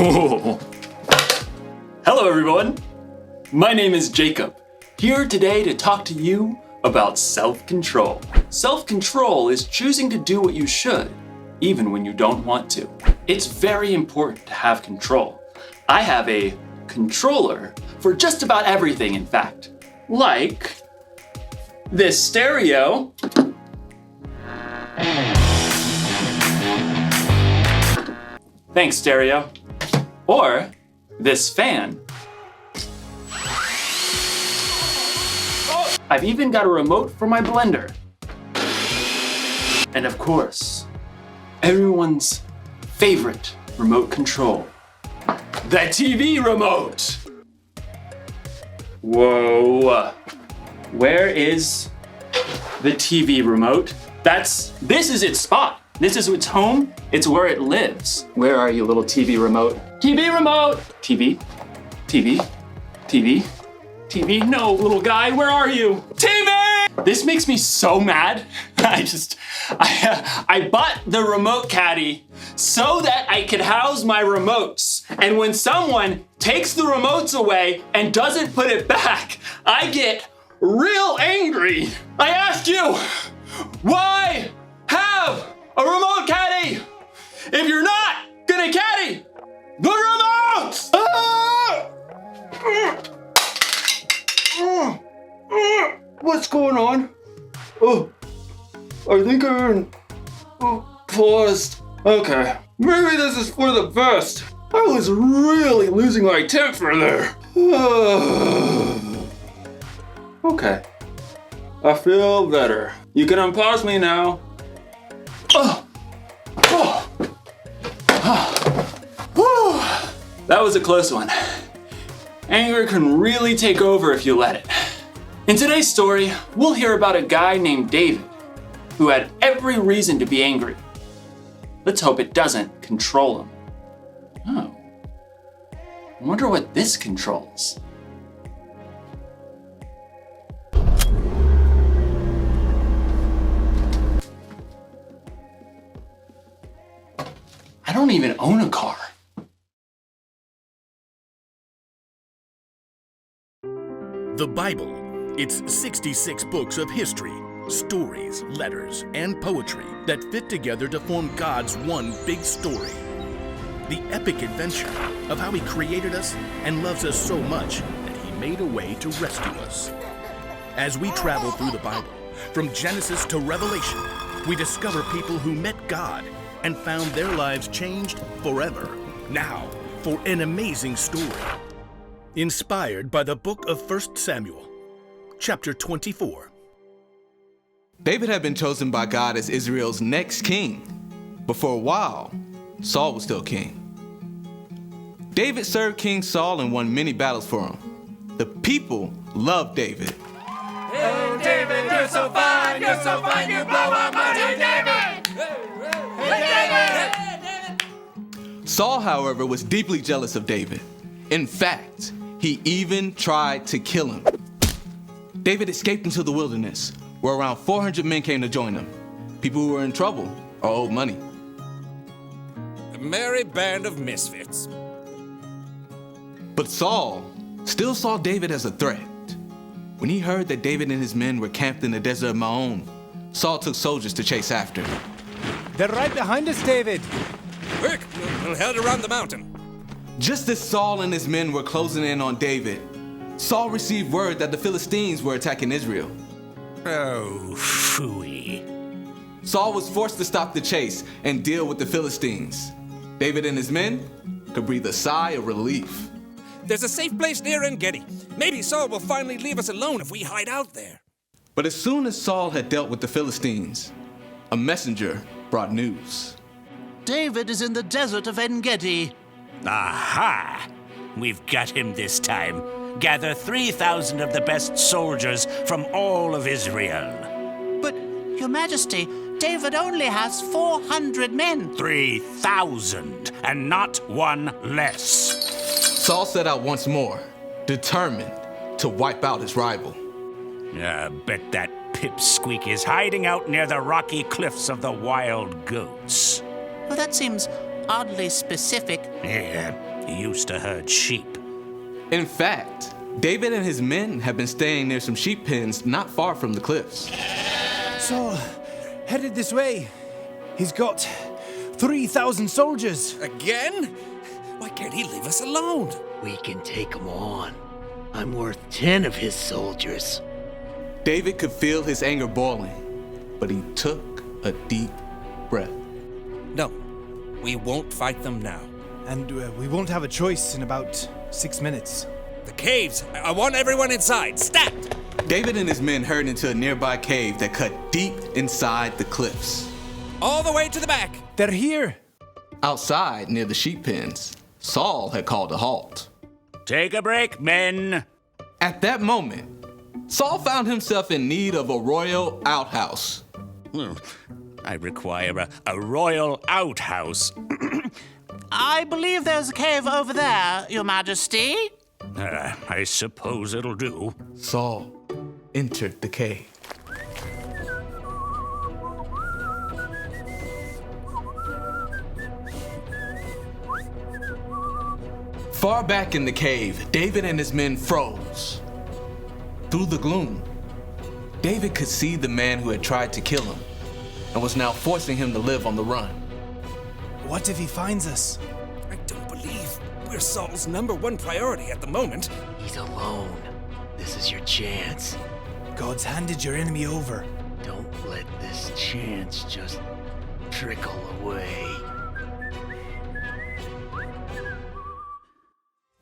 Hello everyone, my name is Jacob, here today to talk to you about self-control. Self-control is choosing to do what you should, even when you don't want to. It's very important to have control. I have a controller for just about everything, in fact. Like this stereo. Thanks, stereo. Or this fan. I've even got a remote for my blender. And of course, everyone's favorite remote control, the TV remote. Whoa, where is the TV remote? This is its spot. This is its home. It's where it lives. Where are you, little TV remote? TV remote! TV, TV, TV, TV. No, little guy, where are you? TV! This makes me so mad. I bought the remote caddy so that I could house my remotes. And when someone takes the remotes away and doesn't put it back, I get real angry. I ask you, why have a remote caddy if you're not gonna caddy the remote? What's going on? Oh, I think I'm paused. Okay, maybe this is for the best. I was really losing my temper there. Okay, I feel better. You can unpause me now. That was a close one. Anger can really take over if you let it. In today's story, we'll hear about a guy named David who had every reason to be angry. Let's hope it doesn't control him. Oh, I wonder what this controls. I don't even own a car. The Bible. It's 66 books of history, stories, letters, and poetry that fit together to form God's one big story. The epic adventure of how He created us and loves us so much that He made a way to rescue us. As we travel through the Bible, from Genesis to Revelation, we discover people who met God and found their lives changed forever. Now, for an amazing story. Inspired by the book of 1 Samuel, chapter 24. David had been chosen by God as Israel's next king, but for a while, Saul was still king. David served King Saul and won many battles for him. The people loved David. Hey, David, you're so fine, you blow our money, David! Hey, David! Saul, however, was deeply jealous of David. In fact, he even tried to kill him. David escaped into the wilderness, where around 400 men came to join him. People who were in trouble or owed money. A merry band of misfits. But Saul still saw David as a threat. When he heard that David and his men were camped in the desert of Maon, Saul took soldiers to chase after him. They're right behind us, David. Quick, we'll head around the mountain. Just as Saul and his men were closing in on David, Saul received word that the Philistines were attacking Israel. Oh, phooey. Saul was forced to stop the chase and deal with the Philistines. David and his men could breathe a sigh of relief. There's a safe place near En-Gedi. Maybe Saul will finally leave us alone if we hide out there. But as soon as Saul had dealt with the Philistines, a messenger brought news. David is in the desert of En-Gedi. Aha! We've got him this time. Gather 3,000 of the best soldiers from all of Israel. But, Your Majesty, David only has 400 men. 3,000, and not one less. Saul set out once more, determined to wipe out his rival. I bet that pipsqueak is hiding out near the rocky cliffs of the Wild Goats. Well, that seems oddly specific. Yeah, He used to herd sheep. In fact, David and his men have been staying near some sheep pens not far from the cliffs. Saul, headed this way. He's got 3,000 soldiers. Again? Why can't he leave us alone? We can take him on. I'm worth 10 of his soldiers. David could feel his anger boiling, but he took a deep breath. No, we won't fight them now. And we won't have a choice in about 6 minutes. The caves! I want everyone inside! Stat! David and his men hurried into a nearby cave that cut deep inside the cliffs. All the way to the back! They're here. Outside, near the sheep pens, Saul had called a halt. Take a break, men. At that moment, Saul found himself in need of a royal outhouse. I require a royal outhouse. I believe there's a cave over there, Your Majesty. I suppose it'll do. Saul entered the cave. Far back in the cave, David and his men froze. Through the gloom, David could see the man who had tried to kill him and was now forcing him to live on the run. What if he finds us? I don't believe we're Saul's #1 priority at the moment. He's alone. This is your chance. God's handed your enemy over. Don't let this chance just trickle away.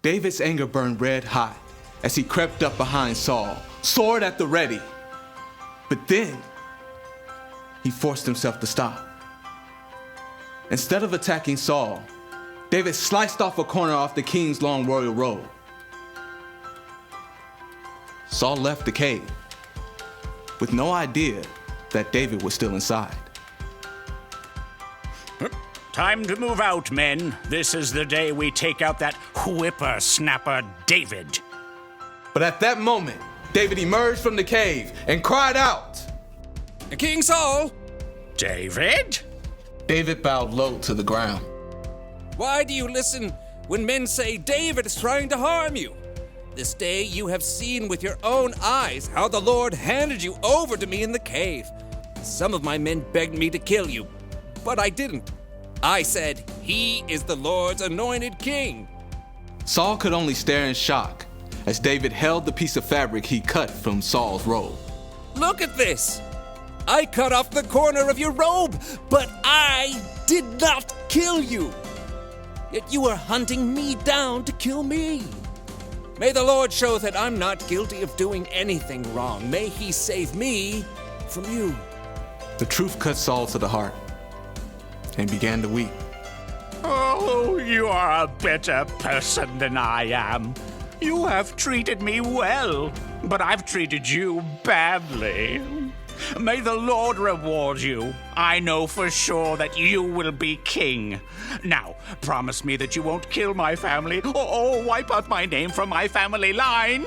David's anger burned red hot as he crept up behind Saul, sword at the ready. But then, he forced himself to stop. Instead of attacking Saul, David sliced off a corner off the king's long royal robe. Saul left the cave with no idea that David was still inside. Time to move out, men. This is the day we take out that whippersnapper David. But at that moment, David emerged from the cave and cried out, King Saul! David? David bowed low to the ground. Why do you listen when men say David is trying to harm you? This day you have seen with your own eyes how the Lord handed you over to me in the cave. Some of my men begged me to kill you, but I didn't. I said, he is the Lord's anointed king. Saul could only stare in shock as David held the piece of fabric he cut from Saul's robe. Look at this. I cut off the corner of your robe, but I did not kill you. Yet you are hunting me down to kill me. May the Lord show that I'm not guilty of doing anything wrong. May he save me from you. The truth cut Saul to the heart and began to weep. Oh, you are a better person than I am. You have treated me well, but I've treated you badly. May the Lord reward you. I know for sure that you will be king. Now, promise me that you won't kill my family or wipe out my name from my family line.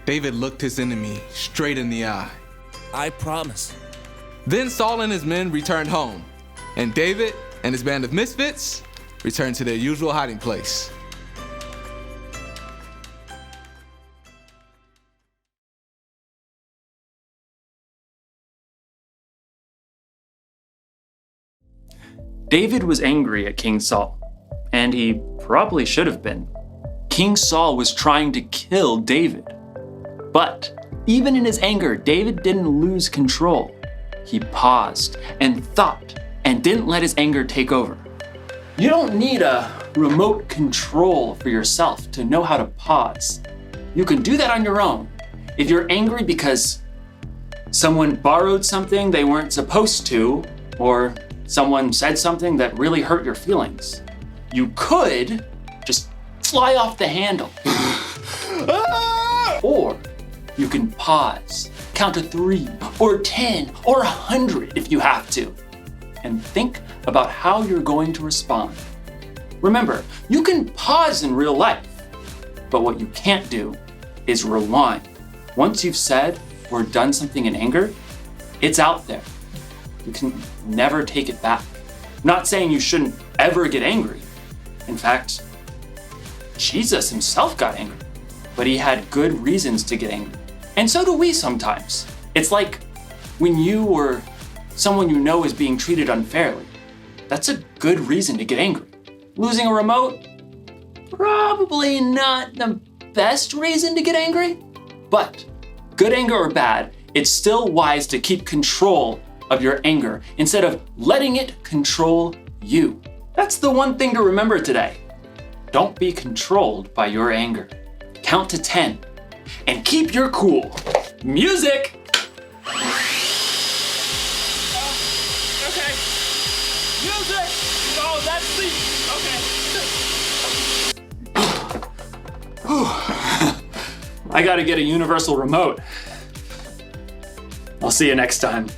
David looked his enemy straight in the eye. I promise. Then Saul and his men returned home, and David and his band of misfits returned to their usual hiding place. David was angry at King Saul, and he probably should have been. King Saul was trying to kill David. But even in his anger, David didn't lose control. He paused and thought and didn't let his anger take over. You don't need a remote control for yourself to know how to pause. You can do that on your own. If you're angry because someone borrowed something they weren't supposed to, or someone said something that really hurt your feelings, you could just fly off the handle. Or you can pause, count to 3 or 10 or 100 if you have to, and think about how you're going to respond. Remember, you can pause in real life, but what you can't do is rewind. Once you've said or done something in anger, it's out there. You can never take it back. I'm not saying you shouldn't ever get angry. In fact, Jesus himself got angry, but he had good reasons to get angry. And so do we sometimes. It's like when you or someone you know is being treated unfairly. That's a good reason to get angry. Losing a remote? Probably not the best reason to get angry, but good anger or bad, it's still wise to keep control of your anger instead of letting it control you. That's the one thing to remember today. Don't be controlled by your anger. Count to 10 and keep your cool. Music! Okay. Music! Oh, that's the... Okay. I gotta get a universal remote. I'll see you next time.